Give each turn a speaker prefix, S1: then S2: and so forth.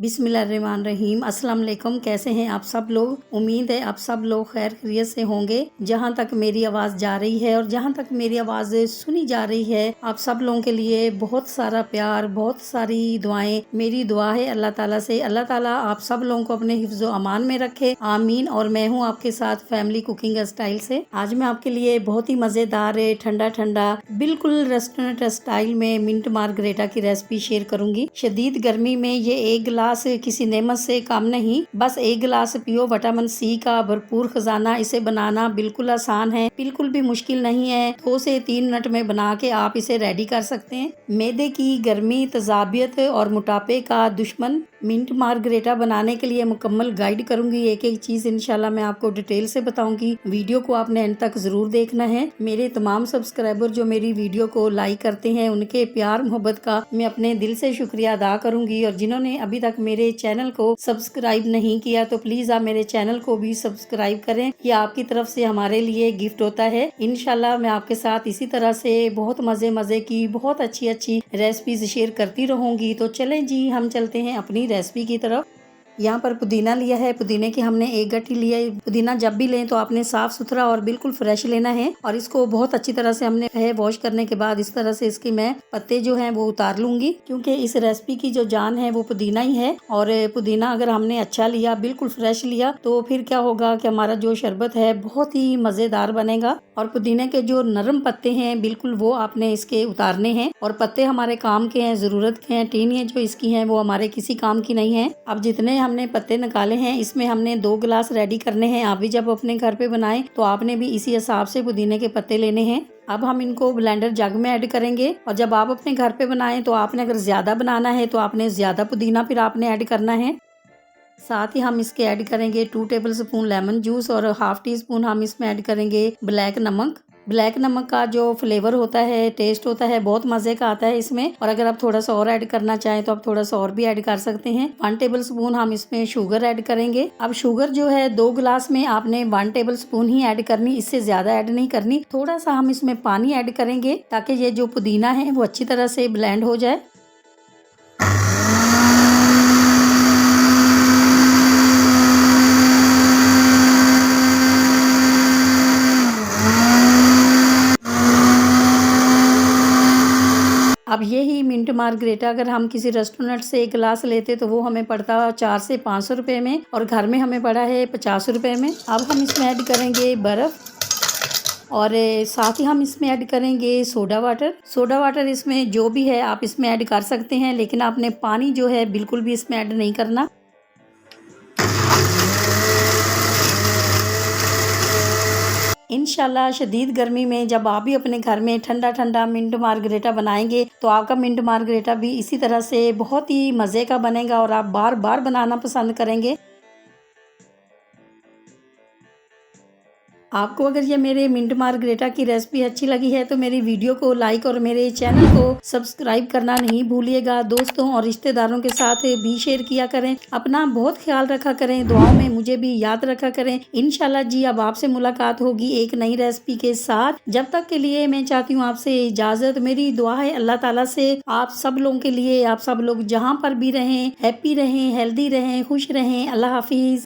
S1: बिस्मिल्लाहिर्रहमानिर्रहीम। अस्सलाम वालेकुम। कैसे हैं आप सब लोग? उम्मीद है आप सब लोग खैर खैरियत से होंगे। जहां तक मेरी आवाज़ जा रही है और जहां तक मेरी आवाज़ सुनी जा रही है, आप सब लोगों के लिए बहुत सारा प्यार, बहुत सारी दुआएं। मेरी दुआ है अल्लाह ताला से, अल्लाह ताला आप सब लोगों को अपने हिफ्ज़ व अमान में रखे, आमीन। और मैं हूँ आपके साथ फैमिली कुकिंग स्टाइल से। आज मैं आपके लिए बहुत ही मज़ेदार ठंडा ठंडा बिल्कुल रेस्टोरेंट स्टाइल में मिंट मार्गरेटा की रेसिपी शेयर करूंगी। शदीद गर्मी में ये एक गिलास किसी नेमत से कम नहीं, बस एक गिलास पियो। विटामिन सी का भरपूर खजाना। इसे बनाना बिल्कुल आसान है, बिल्कुल भी मुश्किल नहीं है। 2 से 3 मिनट में बना के आप इसे रेडी कर सकते हैं। मैदे की गर्मी, तजाबियत और मोटापे का दुश्मन मिंट मार्गरेटा बनाने के लिए मुकम्मल गाइड करूंगी। एक एक चीज इंशाल्लाह मैं आपको डिटेल से बताऊंगी। वीडियो को आपने एंड तक जरूर देखना है। मेरे तमाम सब्सक्राइबर जो मेरी वीडियो को लाइक करते हैं, उनके प्यार मोहब्बत का मैं अपने दिल से शुक्रिया अदा करूंगी। और जिन्होंने अभी तक मेरे चैनल को सब्सक्राइब नहीं किया तो प्लीज आप मेरे चैनल को भी सब्सक्राइब करें। ये आपकी तरफ से हमारे लिए गिफ्ट होता है। इंशाल्लाह मैं आपके साथ इसी तरह से बहुत मजे की बहुत अच्छी रेसिपीज शेयर करती रहूंगी। तो चलें जी, हम चलते हैं अपनी रेसिपी की तरफ। यहाँ पर पुदीना लिया है। पुदीने की हमने एक गट्ठी लिया है। पुदीना जब भी लें तो आपने साफ सुथरा और बिल्कुल फ्रेश लेना है। और इसको बहुत अच्छी तरह से हमने है वॉश करने के बाद इस तरह से इसके मैं पत्ते जो हैं वो उतार लूंगी, क्योंकि इस रेसिपी की जो जान है वो पुदीना ही है। और पुदीना अगर हमने अच्छा लिया, बिल्कुल फ्रेश लिया, तो फिर क्या होगा कि हमारा जो शरबत है बहुत ही मजेदार बनेगा। और पुदीने के जो नरम पत्ते हैं बिल्कुल वो आपने इसके उतारने हैं। और पत्ते हमारे काम के हैं, जरूरत के हैं। टीनियाँ जो इसकी हैं वो हमारे किसी काम की नहीं है। अब जितने हमने पत्ते निकाले हैं, इसमें हमने 2 गिलास रेडी करने हैं। आप भी जब अपने घर पे बनाएं तो आपने भी इसी हिसाब से पुदीने के पत्ते लेने हैं। अब हम इनको ब्लेंडर जग में ऐड करेंगे। और जब आप अपने घर पे बनाएं तो आपने अगर ज्यादा बनाना है तो आपने ज्यादा पुदीना फिर आपने ऐड करना है। साथ ही हम इसके ऐड करेंगे 2 टेबल स्पून लेमन जूस और हाफ टी स्पून हम इसमें ऐड करेंगे ब्लैक नमक। ब्लैक नमक का जो फ्लेवर होता है, टेस्ट होता है, बहुत मजे का आता है इसमें। और अगर आप थोड़ा सा और ऐड करना चाहें तो आप थोड़ा सा और भी ऐड कर सकते हैं। 1 टेबल स्पून हम इसमें शुगर ऐड करेंगे। अब शुगर जो है 2 गिलास में आपने 1 टेबल स्पून ही ऐड करनी, इससे ज्यादा ऐड नहीं करनी। थोड़ा सा हम इसमें पानी ऐड करेंगे ताकि ये जो पुदीना है वो अच्छी तरह से ब्लेंड हो जाए। अब यही मिंट मार्गरेटा अगर हम किसी रेस्टोरेंट से एक गिलास लेते तो वो हमें पड़ता 400 से 500 रुपए में, और घर में हमें पड़ा है 50 रुपए में। अब हम इसमें ऐड करेंगे बर्फ और साथ ही हम इसमें ऐड करेंगे सोडा वाटर। सोडा वाटर इसमें जो भी है आप इसमें ऐड कर सकते हैं, लेकिन आपने पानी जो है बिल्कुल भी इसमें ऐड नहीं करना। इंशाल्लाह शदीद गर्मी में जब आप भी अपने घर में ठंडा ठंडा मिंट मार्गरेटा बनाएंगे तो आपका मिंट मार्गरेटा भी इसी तरह से बहुत ही मज़े का बनेगा और आप बार बार बनाना पसंद करेंगे। आपको अगर ये मेरे मिंट मार्गरेटा की रेसिपी अच्छी लगी है तो मेरी वीडियो को लाइक और मेरे चैनल को सब्सक्राइब करना नहीं भूलिएगा। दोस्तों और रिश्तेदारों के साथ भी शेयर किया करें। अपना बहुत ख्याल रखा करें, दुआओं में मुझे भी याद रखा करें। इंशाल्लाह जी अब आपसे मुलाकात होगी एक नई रेसिपी के साथ। जब तक के लिए मैं चाहती हूँ आपसे इजाजत। मेरी दुआ है अल्लाह ताला से आप सब लोगों के लिए, आप सब लोग जहाँ पर भी रहें हैप्पी रहें, हेल्दी रहें, खुश रहें। अल्लाह हाफिज।